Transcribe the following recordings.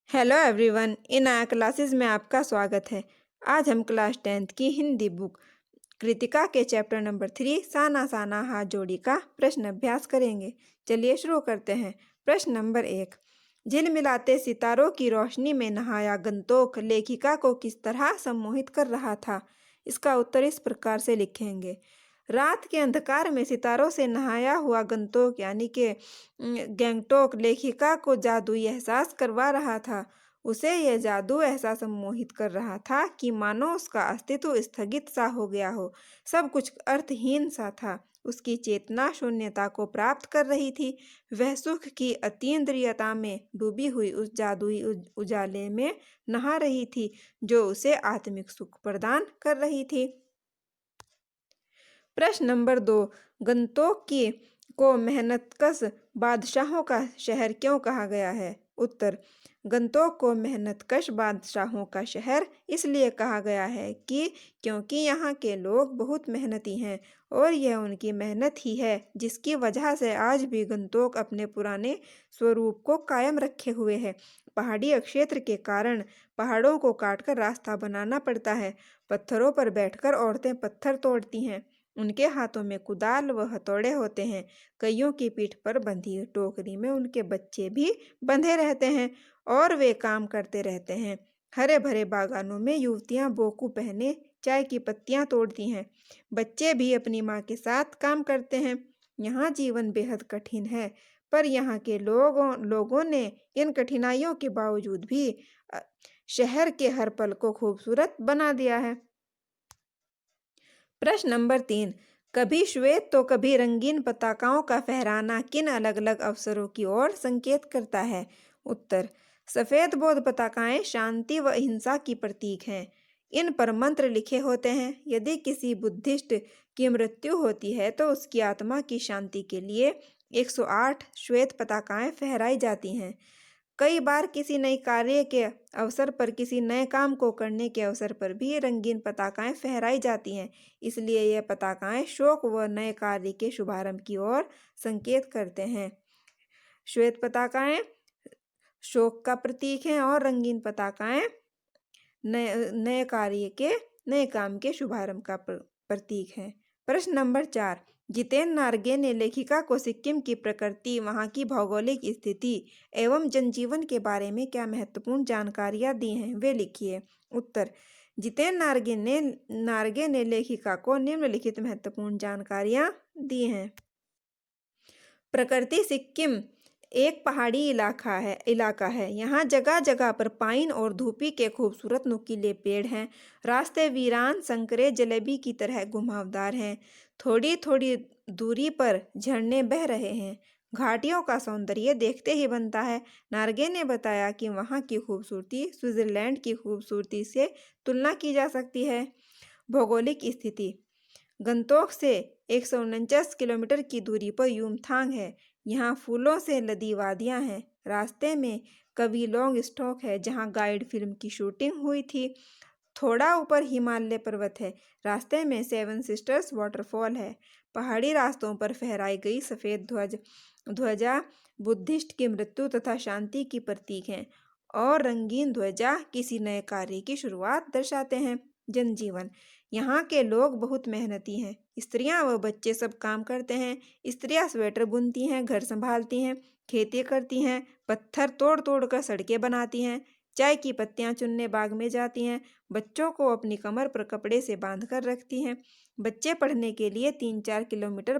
Hello everyone, इन आया classes में आपका स्वागत है। आज हम क्लास 10th की हिंदी बुक कृतिका के चैप्टर नंबर 3 साना साना हाथ जोड़ी का प्रश्न अभ्यास करेंगे। चलिए शुरू करते हैं। प्रश्न नंबर 1। झिलमिलाते सितारों की रोशनी में नहाया गंतोक लेखिका को किस तरह सम्मोहित कर रहा था? इसका उत्तर इस प्रकार से लिखेंगे। रात के अंधकार में सितारों से नहाया हुआ गंतोक यानी कि गैंगटोक लेखिका को जादुई एहसास करवा रहा था। उसे यह जादू ऐसा सम्मोहित कर रहा था कि मानो उसका अस्तित्व स्थगित सा हो गया हो। सब कुछ अर्थहीन सा था। उसकी चेतना शून्यता को प्राप्त कर रही थी। वह सुख की अतीन्द्रियता में डूबी हुई उस जादुई उजाले में नहा रही थी जो उसे आत्मिक सुख प्रदान कर रही थी। प्रश्न नंबर 2। गंतोक को मेहनतकश बादशाहों का शहर क्यों कहा गया है? उत्तर। गंतोक को मेहनतकश बादशाहों का शहर इसलिए कहा गया है क्योंकि यहाँ के लोग बहुत मेहनती हैं और यह उनकी मेहनत ही है जिसकी वजह से आज भी गंतोक अपने पुराने स्वरूप को कायम रखे हुए है। पहाड़ी क्षेत्र के कारण पहाड़ों को काटकर रास्ता बनाना पड़ता है। पत्थरों पर बैठकर औरतें पत्थर तोड़ती हैं। उनके हाथों में कुदाल व हथौड़े होते हैं। कईयों की पीठ पर बंधी टोकरी में उनके बच्चे भी बंधे रहते हैं और वे काम करते रहते हैं। हरे भरे बागानों में युवतियां बोकू पहने चाय की पत्तियां तोड़ती हैं। बच्चे भी अपनी माँ के साथ काम करते हैं। यहाँ जीवन बेहद कठिन है, पर यहाँ के लोगों ने इन कठिनाइयों के बावजूद भी शहर के हर पल को खूबसूरत बना दिया है। प्रश्न नंबर 3। कभी श्वेत तो कभी रंगीन पताकाओं का फहराना किन अलग अलग अवसरों की ओर संकेत करता है? उत्तर। सफेद बौद्ध पताकाएं शांति व अहिंसा की प्रतीक हैं। इन पर मंत्र लिखे होते हैं। यदि किसी बुद्धिस्ट की मृत्यु होती है तो उसकी आत्मा की शांति के लिए 108 श्वेत पताकाएं फहराई जाती हैं। कई बार किसी नए कार्य के अवसर पर, किसी नए काम को करने के अवसर पर भी रंगीन पताकाएं फहराई जाती हैं। इसलिए यह पताकाएं शोक व नए कार्य के शुभारंभ की ओर संकेत करते हैं। श्वेत पताकाएं शोक का प्रतीक हैं और रंगीन पताकाएं नए काम के शुभारंभ का प्रतीक है। प्रश्न नंबर 4। जितेन नारगे ने लेखिका को सिक्किम की प्रकृति, वहाँ की भौगोलिक स्थिति एवं जनजीवन के बारे में क्या महत्वपूर्ण जानकारियां दी हैं, वे लिखिए। उत्तर। जितेन नारगे ने लेखिका को निम्नलिखित महत्वपूर्ण जानकारियां दी हैं। प्रकृति। सिक्किम एक पहाड़ी इलाका है। यहाँ जगह जगह पर पाइन और धूपी के खूबसूरत नुकीले पेड़ हैं। रास्ते वीरान संकरे जलेबी की तरह घुमावदार हैं। थोड़ी थोड़ी दूरी पर झरने बह रहे हैं। घाटियों का सौंदर्य देखते ही बनता है। नार्गे ने बताया कि वहाँ की खूबसूरती स्विट्जरलैंड की खूबसूरती से तुलना की जा सकती है। भौगोलिक स्थिति। गंतोक से 149 किलोमीटर की दूरी पर युमथांग है। यहाँ फूलों से लदी वादियाँ हैं। रास्ते में कवि लॉन्ग स्टॉक है जहाँ गाइड फिल्म की शूटिंग हुई थी। थोड़ा ऊपर हिमालय पर्वत है। रास्ते में 7 सिस्टर्स वाटरफॉल है। पहाड़ी रास्तों पर फहराई गई सफ़ेद ध्वजा बुद्धिस्ट की मृत्यु तथा शांति की प्रतीक हैं और रंगीन ध्वजा किसी नए कार्य की शुरुआत दर्शाते हैं। जनजीवन। यहाँ के लोग बहुत मेहनती हैं। स्त्रियां व बच्चे सब काम करते हैं। स्त्रियां स्वेटर बुनती हैं, घर संभालती हैं, खेती करती हैं, पत्थर तोड़ तोड़ कर सड़कें बनाती हैं, चाय की पत्तियां चुनने बाग में जाती हैं, बच्चों को अपनी कमर पर कपड़े से बांध कर रखती हैं। बच्चे पढ़ने के लिए 3-4 किलोमीटर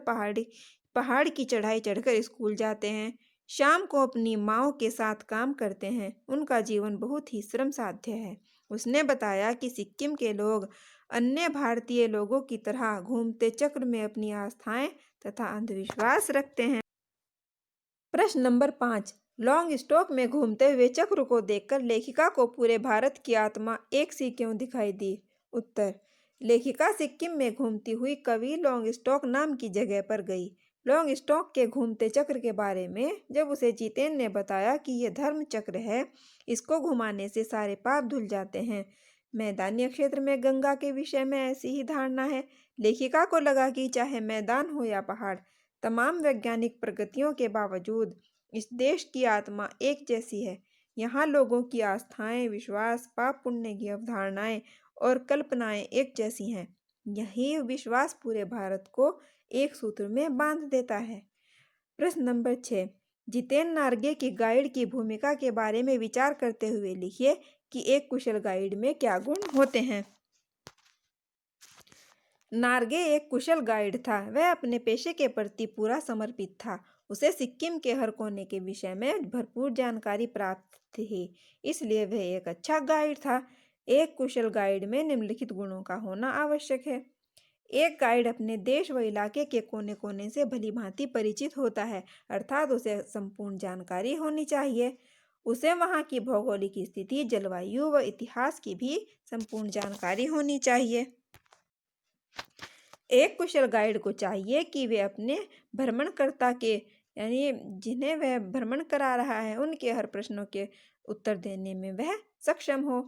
पहाड़ की चढ़ाई चढ़कर स्कूल जाते हैं। शाम को अपनी माँओं के साथ काम करते हैं। उनका जीवन बहुत ही श्रम साध्य है। उसने बताया कि सिक्किम के लोग अन्य भारतीय लोगों की तरह घूमते चक्र में अपनी आस्थाएं तथा अंधविश्वास रखते हैं। प्रश्न नंबर 5। लॉन्ग स्टॉक में घूमते हुए चक्र को देखकर लेखिका को पूरे भारत की आत्मा एक सी क्यों दिखाई दी? उत्तर। लेखिका सिक्किम में घूमती हुई कवि लॉन्ग स्टॉक नाम की जगह पर गई। लॉन्ग स्टॉक के घूमते चक्र के बारे में जब उसे जितेन ने बताया कि यह धर्म चक्र है, इसको घुमाने से सारे पाप धुल जाते हैं। मैदानी क्षेत्र में गंगा के विषय में ऐसी ही धारणा है। लेखिका को लगा कि चाहे मैदान हो या पहाड़, तमाम वैज्ञानिक प्रगतियों के बावजूद इस देश की आत्मा एक जैसी है। यहाँ लोगों की आस्थाएं, विश्वास, पाप पुण्य की अवधारणाएं और कल्पनाएं एक जैसी हैं। यही विश्वास पूरे भारत को एक सूत्र में बांध देता है। प्रश्न नंबर 6। जितेन नार्गे की गाइड की भूमिका के बारे में विचार करते हुए लिखिए कि एक कुशल गाइड में क्या गुण होते हैं। नार्गे एक कुशल गाइड था। वह अपने पेशे के प्रति पूरा समर्पित था। उसे सिक्किम के हर कोने के विषय में भरपूर जानकारी प्राप्त थी, इसलिए वह एक अच्छा गाइड था। एक कुशल गाइड में निम्नलिखित गुणों का होना आवश्यक है। एक गाइड अपने देश व इलाके के कोने कोने से भली भांति परिचित होता है, अर्थात उसे संपूर्ण जानकारी होनी चाहिए। उसे वहाँ की भौगोलिक स्थिति, जलवायु व इतिहास की भी संपूर्ण जानकारी होनी चाहिए। एक कुशल गाइड को चाहिए कि वे अपने भ्रमणकर्ता के यानी जिन्हें वह भ्रमण करा रहा है उनके हर प्रश्नों के उत्तर देने में वह सक्षम हो।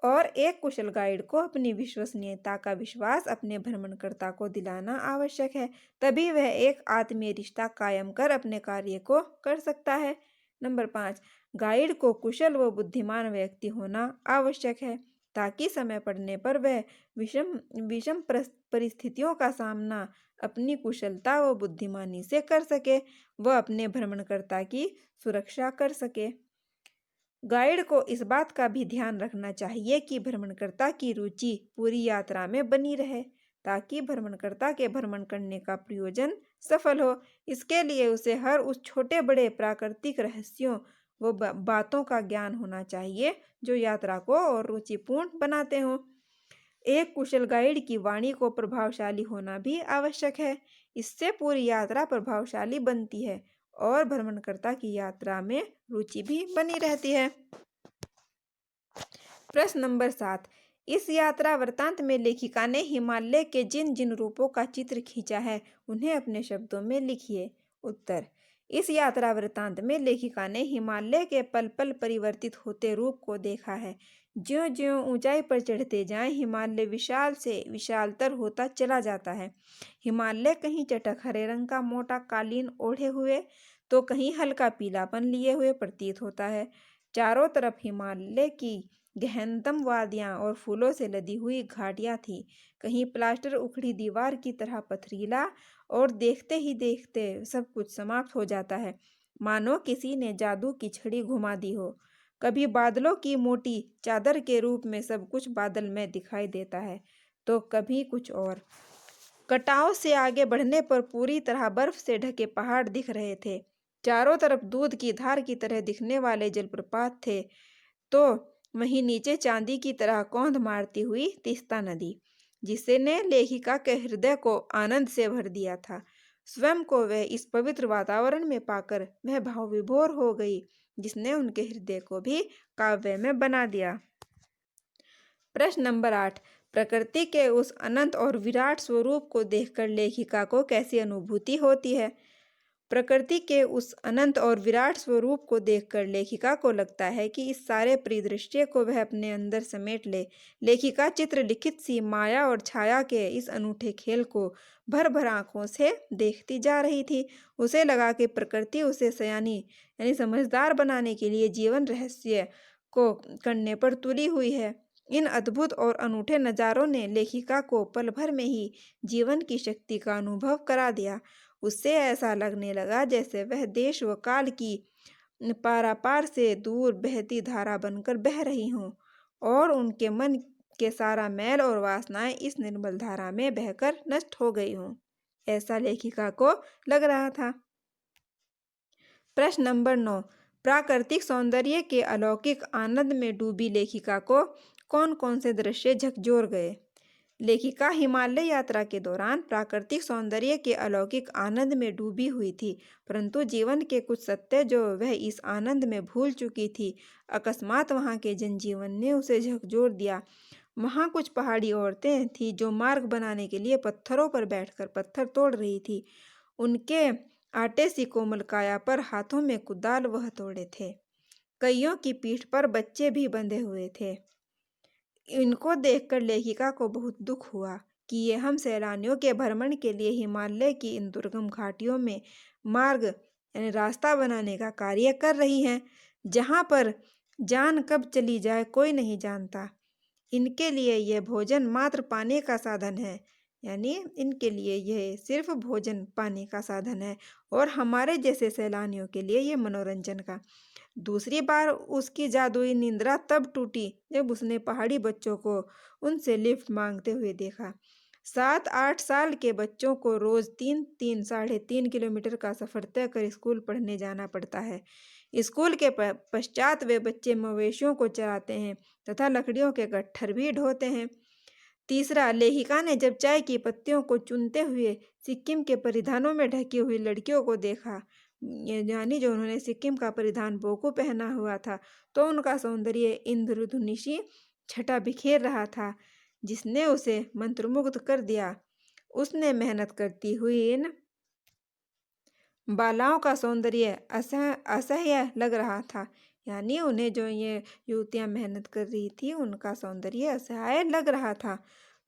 और एक कुशल गाइड को अपनी विश्वसनीयता का विश्वास अपने भ्रमणकर्ता को दिलाना आवश्यक है, तभी वह एक आत्मीय रिश्ता कायम कर अपने कार्य को कर सकता है। नंबर 5। गाइड को कुशल व बुद्धिमान व्यक्ति होना आवश्यक है, ताकि समय पड़ने पर वह विषम विषम परिस्थितियों का सामना अपनी कुशलता व बुद्धिमानी से कर सके व अपने भ्रमणकर्ता की सुरक्षा कर सके। गाइड को इस बात का भी ध्यान रखना चाहिए कि भ्रमणकर्ता की रुचि पूरी यात्रा में बनी रहे, ताकि भ्रमणकर्ता के भ्रमण करने का प्रयोजन सफल हो। इसके लिए उसे हर उस छोटे बड़े प्राकृतिक रहस्यों व बातों का ज्ञान होना चाहिए जो यात्रा को और रुचिपूर्ण बनाते हों। एक कुशल गाइड की वाणी को प्रभावशाली होना भी आवश्यक है। इससे पूरी यात्रा प्रभावशाली बनती है और भ्रमणकर्ता की यात्रा में रुचि भी बनी रहती है। प्रश्न नंबर 7। इस यात्रा वृत्तांत में लेखिका ने हिमालय के जिन जिन रूपों का चित्र खींचा है उन्हें अपने शब्दों में लिखिए। उत्तर। इस यात्रा वृत्तांत में लेखिका ने हिमालय के पल पल परिवर्तित होते रूप को देखा है। ज्यों ज्यों ऊंचाई पर चढ़ते जाएं, हिमालय विशाल से विशालतर होता चला जाता है। हिमालय कहीं चटक हरे रंग का मोटा कालीन ओढ़े हुए तो कहीं हल्का पीलापन लिए हुए प्रतीत होता है। चारों तरफ हिमालय की गहनतम वादियां और फूलों से लदी हुई घाटियां थी। कहीं प्लास्टर उखड़ी दीवार की तरह पथरीला और देखते ही देखते सब कुछ समाप्त हो जाता है, मानो किसी ने जादू की छड़ी घुमा दी हो। कभी बादलों की मोटी चादर के रूप में सब कुछ बादल में दिखाई देता है, तो कभी कुछ और। कटाव से आगे बढ़ने पर पूरी तरह बर्फ से ढके पहाड़ दिख रहे थे। चारों तरफ दूध की धार की तरह दिखने वाले जलप्रपात थे, तो वहीं नीचे चांदी की तरह कौंध मारती हुई तीस्ता नदी, जिसने लेखिका के हृदय को आनंद से भर दिया था। स्वयं को वह इस पवित्र वातावरण में पाकर वह भाव विभोर हो गई, जिसने उनके हृदय को भी काव्य में बना दिया। प्रश्न नंबर 8। प्रकृति के उस अनंत और विराट स्वरूप को देखकर लेखिका को कैसी अनुभूति होती है। प्रकृति के उस अनंत और विराट स्वरूप को देखकर लेखिका को लगता है कि इस सारे परिदृश्य को वह अपने अंदर समेट ले। लेखिका चित्रलिखित सी माया और छाया के इस अनूठे खेल को भर भर आंखों से देखती जा रही थी। उसे लगा कि प्रकृति उसे सयानी यानी समझदार बनाने के लिए जीवन रहस्य को करने पर तुली हुई है। इन अद्भुत और अनूठे नज़ारों ने लेखिका को पल भर में ही जीवन की शक्ति का अनुभव करा दिया। उससे ऐसा लगने लगा जैसे वह देश व काल की पारापार से दूर बहती धारा बनकर बह रही हों और उनके मन के सारा मैल और वासनाएं इस निर्मल धारा में बहकर नष्ट हो गई हों, ऐसा लेखिका को लग रहा था। प्रश्न नंबर 9। प्राकृतिक सौंदर्य के अलौकिक आनंद में डूबी लेखिका को कौन कौन से दृश्य झकझोर गए। लेखिका हिमालय यात्रा के दौरान प्राकृतिक सौंदर्य के अलौकिक आनंद में डूबी हुई थी, परंतु जीवन के कुछ सत्य जो वह इस आनंद में भूल चुकी थी, अकस्मात वहाँ के जनजीवन ने उसे झकझोर दिया। वहाँ कुछ पहाड़ी औरतें थीं जो मार्ग बनाने के लिए पत्थरों पर बैठकर पत्थर तोड़ रही थी। उनके आटे सी कोमल काया पर हाथों में कुदाल वह तोड़े थे। कईयों की पीठ पर बच्चे भी बंधे हुए थे। इनको देखकर लेखिका को बहुत दुख हुआ कि ये हम सैलानियों के भ्रमण के लिए हिमालय की इन दुर्गम घाटियों में मार्ग यानी रास्ता बनाने का कार्य कर रही हैं। जहाँ पर जान कब चली जाए कोई नहीं जानता। इनके लिए यह भोजन मात्र पाने का साधन है, यानी इनके लिए यह सिर्फ भोजन पाने का साधन है, और हमारे जैसे सैलानियों के लिए यह मनोरंजन का। दूसरी बार उसकी जादुई निंद्रा तब टूटी जब उसने पहाड़ी बच्चों को उनसे लिफ्ट मांगते हुए देखा। 7-8 साल के बच्चों को रोज 3-3, 3.5 किलोमीटर का सफर तय कर स्कूल पढ़ने जाना पड़ता है। स्कूल के पश्चात वे बच्चे मवेशियों को चराते हैं तथा लकड़ियों के गट्ठर भी ढोते हैं। तीसरा, लेखिका ने जब चाय की पत्तियों को चुनते हुए सिक्किम के परिधानों में ढकी हुई लड़कियों को देखा, यानी जो उन्होंने सिक्किम का परिधान बोकू पहना हुआ था, तो उनका सौंदर्य इंद्रधनुषी छटा बिखेर रहा था, जिसने उसे मंत्रमुग्ध कर दिया। उसने मेहनत करती हुई इन बालाओं का सौंदर्य असह्य लग रहा था, यानी उन्हें जो ये युवतियां मेहनत कर रही थी उनका सौंदर्य असह्य लग रहा था।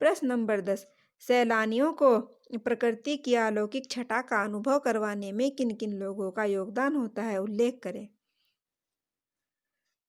प्रश्न नंबर 10, सैलानियों को प्रकृति की अलौकिक छटा का अनुभव करवाने में किन किन लोगों का योगदान होता है, उल्लेख करें।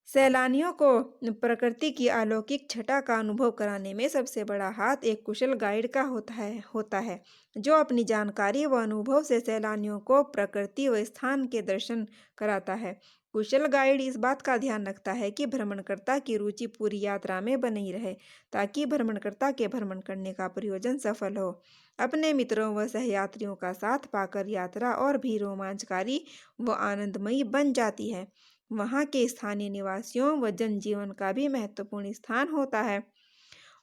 सैलानियों को प्रकृति की अलौकिक छटा का अनुभव कराने में सबसे बड़ा हाथ एक कुशल गाइड का होता है, जो अपनी जानकारी व अनुभव से सैलानियों को प्रकृति व स्थान के दर्शन कराता है। कुशल गाइड इस बात का ध्यान रखता है कि भ्रमणकर्ता की रुचि पूरी यात्रा में बनी रहे, ताकि भ्रमणकर्ता के भ्रमण करने का प्रयोजन सफल हो। अपने मित्रों व सहयात्रियों का साथ पाकर यात्रा और भी रोमांचकारी व आनंदमयी बन जाती है। वहाँ के स्थानीय निवासियों व जनजीवन का भी महत्वपूर्ण स्थान होता है।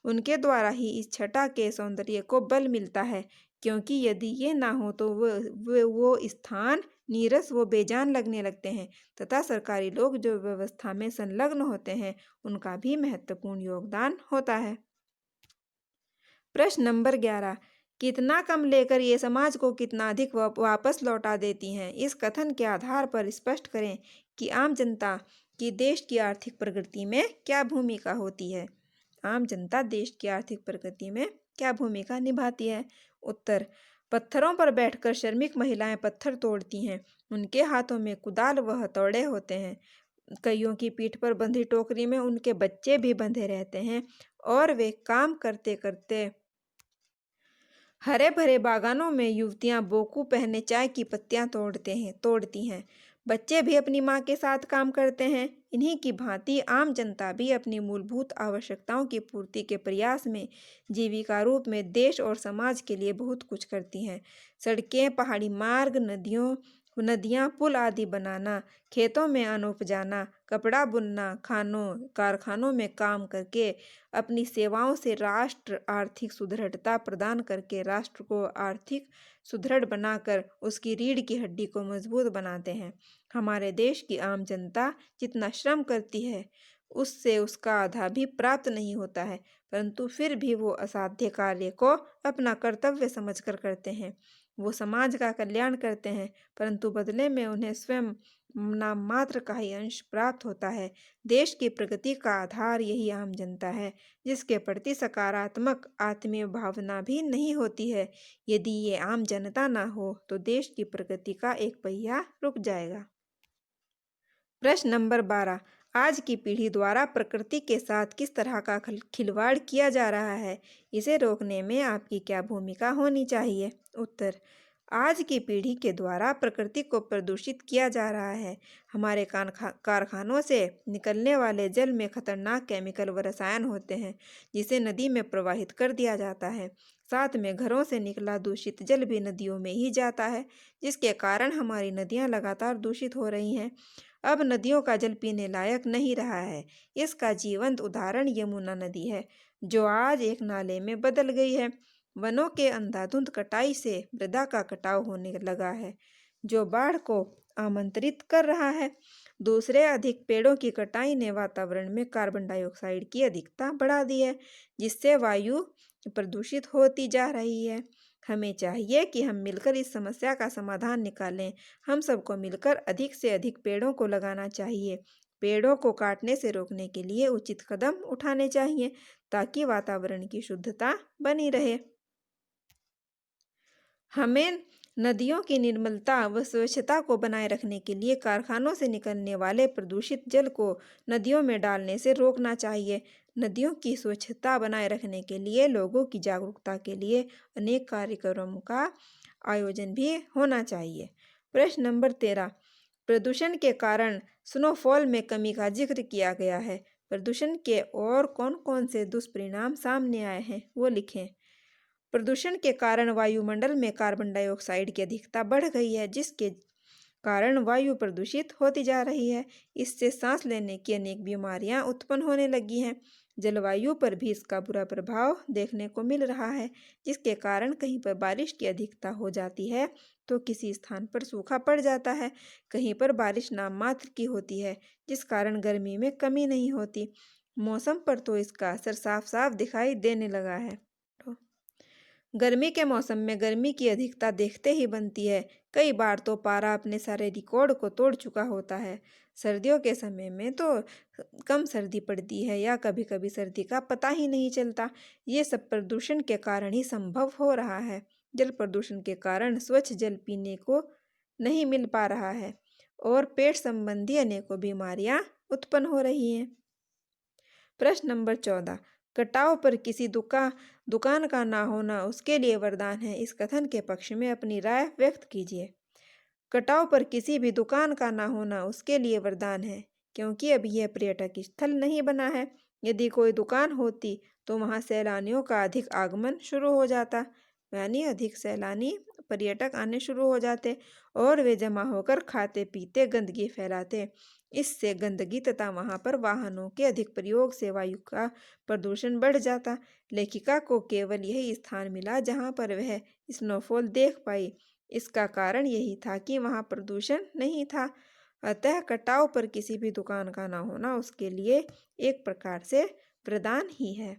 उनके द्वारा ही इस छटा के सौंदर्य को बल मिलता है, क्योंकि यदि ये ना हो तो वो स्थान नीरस व बेजान लगने लगते हैं, तथा सरकारी लोग जो व्यवस्था में संलग्न होते हैं उनका भी महत्वपूर्ण योगदान होता है। प्रश्न नंबर 11, कितना कम लेकर ये समाज को कितना अधिक वापस लौटा देती हैं, इस कथन के आधार पर स्पष्ट करें कि आम जनता की देश की आर्थिक प्रगति में क्या भूमिका होती है। आम जनता देश की आर्थिक प्रगति में क्या भूमिका निभाती है। उत्तर, पत्थरों पर बैठकर श्रमिक महिलाएं पत्थर तोड़ती हैं। उनके हाथों में कुदाल व हथौड़े होते हैं। कईयों की पीठ पर बंधी टोकरी में उनके बच्चे भी बंधे रहते हैं, और वे काम करते करते हरे भरे बागानों में युवतियां बोकू पहने चाय की पत्तियां तोड़ती हैं। बच्चे भी अपनी माँ के साथ काम करते हैं। इन्हीं की भांति आम जनता भी अपनी मूलभूत आवश्यकताओं की पूर्ति के प्रयास में जीविका रूप में देश और समाज के लिए बहुत कुछ करती हैं। सड़कें, पहाड़ी मार्ग, नदियाँ, पुल आदि बनाना, खेतों में अन्न उपजाना, कपड़ा बुनना, कारखानों में काम करके अपनी सेवाओं से राष्ट्र आर्थिक सुदृढ़ता प्रदान करके राष्ट्र को आर्थिक सुदृढ़ बनाकर उसकी रीढ़ की हड्डी को मजबूत बनाते हैं। हमारे देश की आम जनता जितना श्रम करती है उससे उसका आधा भी प्राप्त नहीं होता है, परंतु फिर भी वो असाध्य कार्य को अपना कर्तव्य समझकर करते हैं। वो समाज का कल्याण करते हैं, परंतु बदले में उन्हें स्वयं नाम मात्र का ही अंश प्राप्त होता है। देश की प्रगति का आधार यही आम जनता है, जिसके प्रति सकारात्मक आत्मीय भावना भी नहीं होती है। यदि ये आम जनता ना हो तो देश की प्रगति का एक पहिया रुक जाएगा। प्रश्न नंबर 12, आज की पीढ़ी द्वारा प्रकृति के साथ किस तरह का खिलवाड़ किया जा रहा है, इसे रोकने में आपकी क्या भूमिका होनी चाहिए। उत्तर, आज की पीढ़ी के द्वारा प्रकृति को प्रदूषित किया जा रहा है। हमारे कारखानों से निकलने वाले जल में खतरनाक केमिकल व रसायन होते हैं, जिसे नदी में प्रवाहित कर दिया जाता है। साथ में घरों से निकला दूषित जल भी नदियों में ही जाता है, जिसके कारण हमारी नदियां लगातार दूषित हो रही हैं। अब नदियों का जल पीने लायक नहीं रहा है। इसका जीवंत उदाहरण यमुना नदी है, जो आज एक नाले में बदल गई है। वनों के अंधाधुंध कटाई से मृदा का कटाव होने लगा है, जो बाढ़ को आमंत्रित कर रहा है। दूसरे, अधिक पेड़ों की कटाई ने वातावरण में कार्बन डाइऑक्साइड की अधिकता बढ़ा दी है, जिससे वायु प्रदूषित होती जा रही है। हमें चाहिए कि हम मिलकर इस समस्या का समाधान निकालें। हम सबको मिलकर अधिक से अधिक पेड़ों को लगाना चाहिए। पेड़ों को काटने से रोकने के लिए उचित कदम उठाने चाहिए, ताकि वातावरण की शुद्धता बनी रहे। हमें नदियों की निर्मलता व स्वच्छता को बनाए रखने के लिए कारखानों से निकलने वाले प्रदूषित जल को नदियों में डालने से रोकना चाहिए। नदियों की स्वच्छता बनाए रखने के लिए लोगों की जागरूकता के लिए अनेक कार्यक्रमों का आयोजन भी होना चाहिए। प्रश्न नंबर 13, प्रदूषण के कारण स्नोफॉल में कमी का जिक्र किया गया है। प्रदूषण के और कौन कौन से दुष्परिणाम सामने आए हैं वो लिखें। प्रदूषण के कारण वायुमंडल में कार्बन डाइऑक्साइड की अधिकता बढ़ गई है, जिसके कारण वायु प्रदूषित होती जा रही है। इससे सांस लेने की अनेक बीमारियां उत्पन्न होने लगी हैं। जलवायु पर भी इसका बुरा प्रभाव देखने को मिल रहा है, जिसके कारण कहीं पर बारिश की अधिकता हो जाती है तो किसी स्थान पर सूखा पड़ जाता है। कहीं पर बारिश नाम मात्र की होती है, जिस कारण गर्मी में कमी नहीं होती। मौसम पर तो इसका असर साफ साफ दिखाई देने लगा है। गर्मी के मौसम में गर्मी की अधिकता देखते ही बनती है। कई बार तो पारा अपने सारे रिकॉर्ड को तोड़ चुका होता है। सर्दियों के समय में तो कम सर्दी पड़ती है या कभी कभी सर्दी का पता ही नहीं चलता। ये सब प्रदूषण के कारण ही संभव हो रहा है। जल प्रदूषण के कारण स्वच्छ जल पीने को नहीं मिल पा रहा है और पेट संबंधी अनेकों बीमारियां उत्पन्न हो रही हैं। प्रश्न नंबर 14, कटाव पर किसी दुकान का ना होना उसके लिए वरदान है। इस कथन के पक्ष में अपनी राय व्यक्त कीजिए। कटाव पर किसी भी दुकान का ना होना उसके लिए वरदान है, क्योंकि अब यह पर्यटक स्थल नहीं बना है। यदि कोई दुकान होती तो वहां सैलानियों का अधिक आगमन शुरू हो जाता, यानी अधिक सैलानी पर्यटक आने शुरू हो जाते और वे जमा होकर खाते पीते गंदगी फैलाते। इससे गंदगी तथा वहां पर वाहनों के अधिक प्रयोग से वायु का प्रदूषण बढ़ जाता। लेखिका को केवल यही स्थान मिला जहां पर वह स्नोफॉल देख पाई। इसका कारण यही था कि वहां प्रदूषण नहीं था। अतः कटाव पर किसी भी दुकान का ना होना उसके लिए एक प्रकार से वरदान ही है।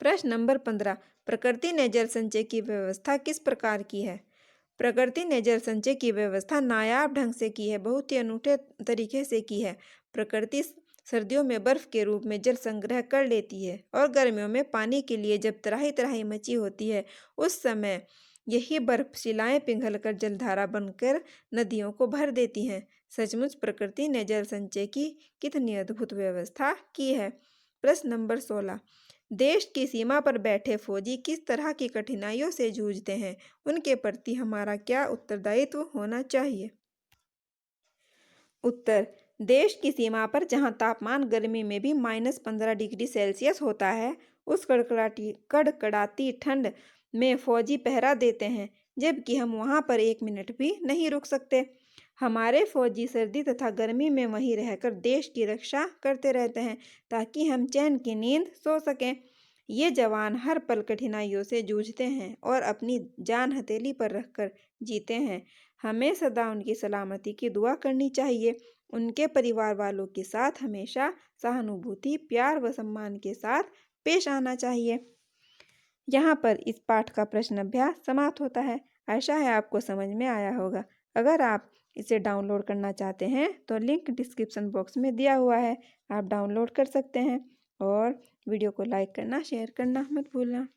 प्रश्न नंबर 15, प्रकृति ने जल संचय की व्यवस्था किस प्रकार की है। प्रकृति ने जल संचय की व्यवस्था नायाब ढंग से की है, बहुत ही अनूठे तरीके से की है। प्रकृति सर्दियों में बर्फ के रूप में जल संग्रह कर लेती है और गर्मियों में पानी के लिए जब तराही तराही मची होती है उस समय यही बर्फ शिलाएं पिघलकर जलधारा बनकर नदियों को भर देती हैं। सचमुच प्रकृति ने जल संचय की कितनी अद्भुत व्यवस्था की है। प्रश्न नंबर 16, देश की सीमा पर बैठे फौजी किस तरह की कठिनाइयों से जूझते हैं, उनके प्रति हमारा क्या उत्तरदायित्व होना चाहिए। उत्तर, देश की सीमा पर जहां तापमान गर्मी में भी -15 डिग्री सेल्सियस होता है, उस कड़कड़ाती ठंड में फौजी पहरा देते हैं, जबकि हम वहां पर 1 मिनट भी नहीं रुक सकते। हमारे फौजी सर्दी तथा गर्मी में वहीं रहकर देश की रक्षा करते रहते हैं ताकि हम चैन की नींद सो सकें। ये जवान हर पल कठिनाइयों से जूझते हैं और अपनी जान हथेली पर रखकर जीते हैं। हमें सदा उनकी सलामती की दुआ करनी चाहिए। उनके परिवार वालों के साथ हमेशा सहानुभूति, प्यार व सम्मान के साथ पेश आना चाहिए। यहाँ पर इस पाठ का प्रश्न अभ्यास समाप्त होता है। आशा है आपको समझ में आया होगा। अगर आप इसे डाउनलोड करना चाहते हैं तो लिंक डिस्क्रिप्शन बॉक्स में दिया हुआ है, आप डाउनलोड कर सकते हैं। और वीडियो को लाइक करना, शेयर करना मत भूलना।